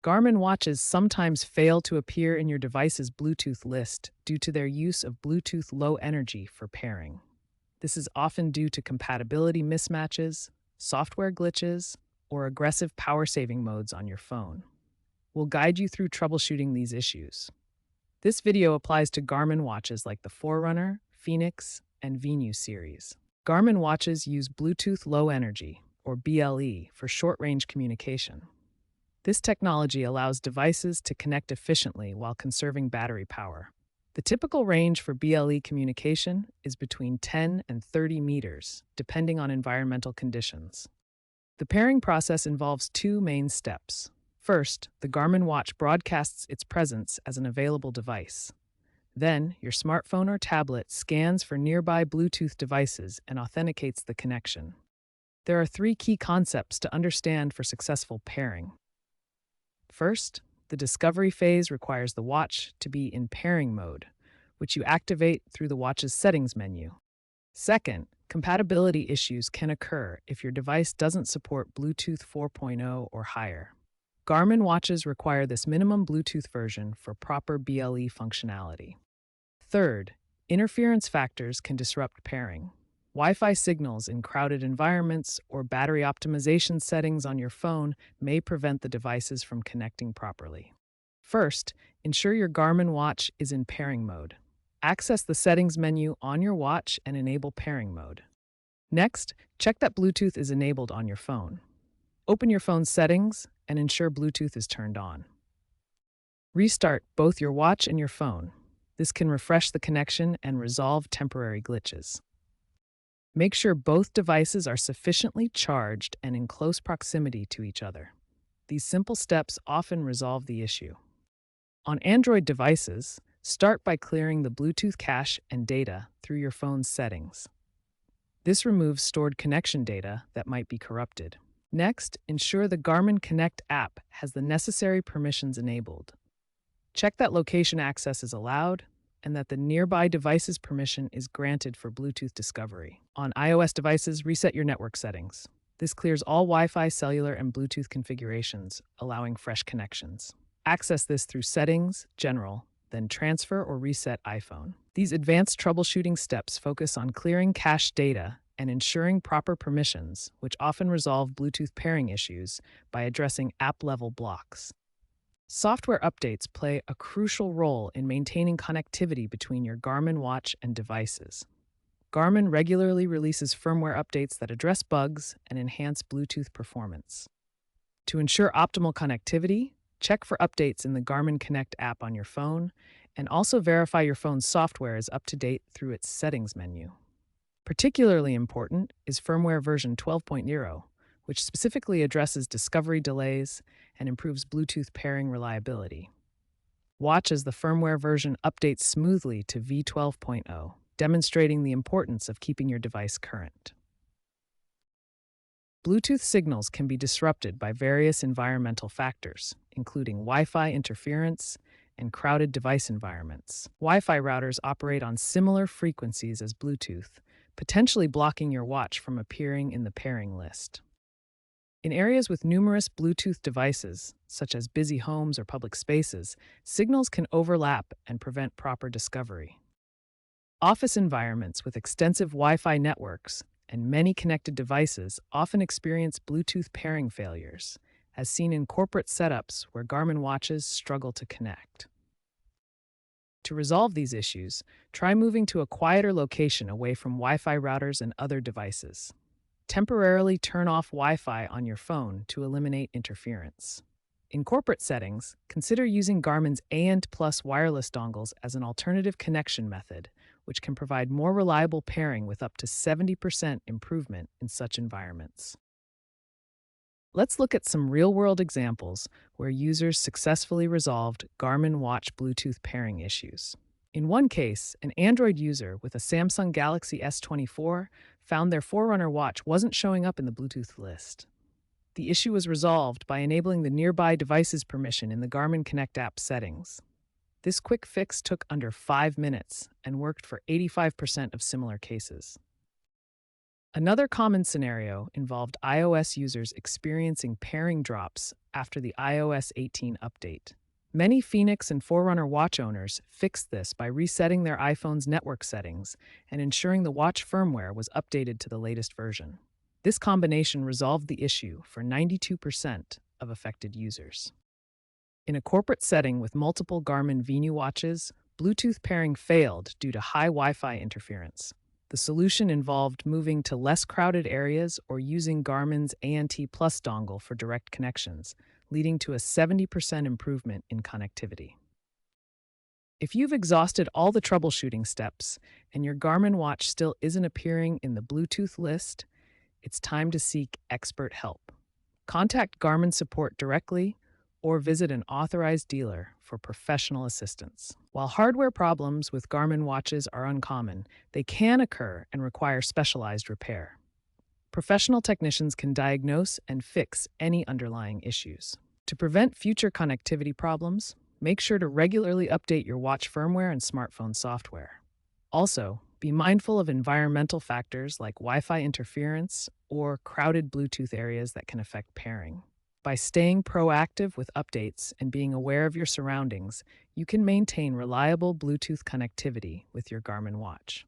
Garmin watches sometimes fail to appear in your device's Bluetooth list due to their use of Bluetooth Low Energy for pairing. This is often due to compatibility mismatches, software glitches, or aggressive power saving modes on your phone. We'll guide you through troubleshooting these issues. This video applies to Garmin watches like the Forerunner, Phoenix, and Venue series. Garmin watches use Bluetooth Low Energy, or BLE, for short-range communication. This technology allows devices to connect efficiently while conserving battery power. The typical range for BLE communication is between 10 and 30 meters, depending on environmental conditions. The pairing process involves two main steps. First, the Garmin watch broadcasts its presence as an available device. Then, your smartphone or tablet scans for nearby Bluetooth devices and authenticates the connection. There are three key concepts to understand for successful pairing. First, the discovery phase requires the watch to be in pairing mode, which you activate through the watch's settings menu. Second, compatibility issues can occur if your device doesn't support Bluetooth 4.0 or higher. Garmin watches require this minimum Bluetooth version for proper BLE functionality. Third, interference factors can disrupt pairing. Wi-Fi signals in crowded environments or battery optimization settings on your phone may prevent the devices from connecting properly. First, ensure your Garmin watch is in pairing mode. Access the settings menu on your watch and enable pairing mode. Next, check that Bluetooth is enabled on your phone. Open your phone's settings and ensure Bluetooth is turned on. Restart both your watch and your phone. This can refresh the connection and resolve temporary glitches. Make sure both devices are sufficiently charged and in close proximity to each other. These simple steps often resolve the issue. On Android devices, start by clearing the Bluetooth cache and data through your phone's settings. This removes stored connection data that might be corrupted. Next, ensure the Garmin Connect app has the necessary permissions enabled. Check that location access is allowed and that the nearby device's permission is granted for Bluetooth discovery. On iOS devices, reset your network settings. This clears all Wi-Fi, cellular, and Bluetooth configurations, allowing fresh connections. Access this through Settings, General, then Transfer or Reset iPhone. These advanced troubleshooting steps focus on clearing cached data and ensuring proper permissions, which often resolve Bluetooth pairing issues by addressing app-level blocks. Software updates play a crucial role in maintaining connectivity between your Garmin watch and devices. Garmin regularly releases firmware updates that address bugs and enhance Bluetooth performance. To ensure optimal connectivity, check for updates in the Garmin Connect app on your phone, and also verify your phone's software is up to date through its settings menu. Particularly important is firmware version 12.0, which specifically addresses discovery delays and improves Bluetooth pairing reliability. Watch as the firmware version updates smoothly to v12.0, demonstrating the importance of keeping your device current. Bluetooth signals can be disrupted by various environmental factors, including Wi-Fi interference and crowded device environments. Wi-Fi routers operate on similar frequencies as Bluetooth, potentially blocking your watch from appearing in the pairing list. In areas with numerous Bluetooth devices, such as busy homes or public spaces, signals can overlap and prevent proper discovery. Office environments with extensive Wi-Fi networks and many connected devices often experience Bluetooth pairing failures, as seen in corporate setups where Garmin watches struggle to connect. To resolve these issues, try moving to a quieter location away from Wi-Fi routers and other devices. Temporarily turn off Wi-Fi on your phone to eliminate interference. In corporate settings, consider using Garmin's ANT Plus wireless dongles as an alternative connection method, which can provide more reliable pairing with up to 70% improvement in such environments. Let's look at some real-world examples where users successfully resolved Garmin Watch Bluetooth pairing issues. In one case, an Android user with a Samsung Galaxy S24 found their Forerunner watch wasn't showing up in the Bluetooth list. The issue was resolved by enabling the nearby device's permission in the Garmin Connect app settings. This quick fix took under 5 minutes and worked for 85% of similar cases. Another common scenario involved iOS users experiencing pairing drops after the iOS 18 update. Many Phoenix and Forerunner watch owners fixed this by resetting their iPhone's network settings and ensuring the watch firmware was updated to the latest version. This combination resolved the issue for 92% of affected users. In a corporate setting with multiple Garmin Venu watches, Bluetooth pairing failed due to high Wi-Fi interference. The solution involved moving to less crowded areas or using Garmin's ANT Plus dongle for direct connections, leading to a 70% improvement in connectivity. If you've exhausted all the troubleshooting steps and your Garmin watch still isn't appearing in the Bluetooth list, it's time to seek expert help. Contact Garmin support directly or visit an authorized dealer for professional assistance. While hardware problems with Garmin watches are uncommon, they can occur and require specialized repair. Professional technicians can diagnose and fix any underlying issues. To prevent future connectivity problems, make sure to regularly update your watch firmware and smartphone software. Also, be mindful of environmental factors like Wi-Fi interference or crowded Bluetooth areas that can affect pairing. By staying proactive with updates and being aware of your surroundings, you can maintain reliable Bluetooth connectivity with your Garmin watch.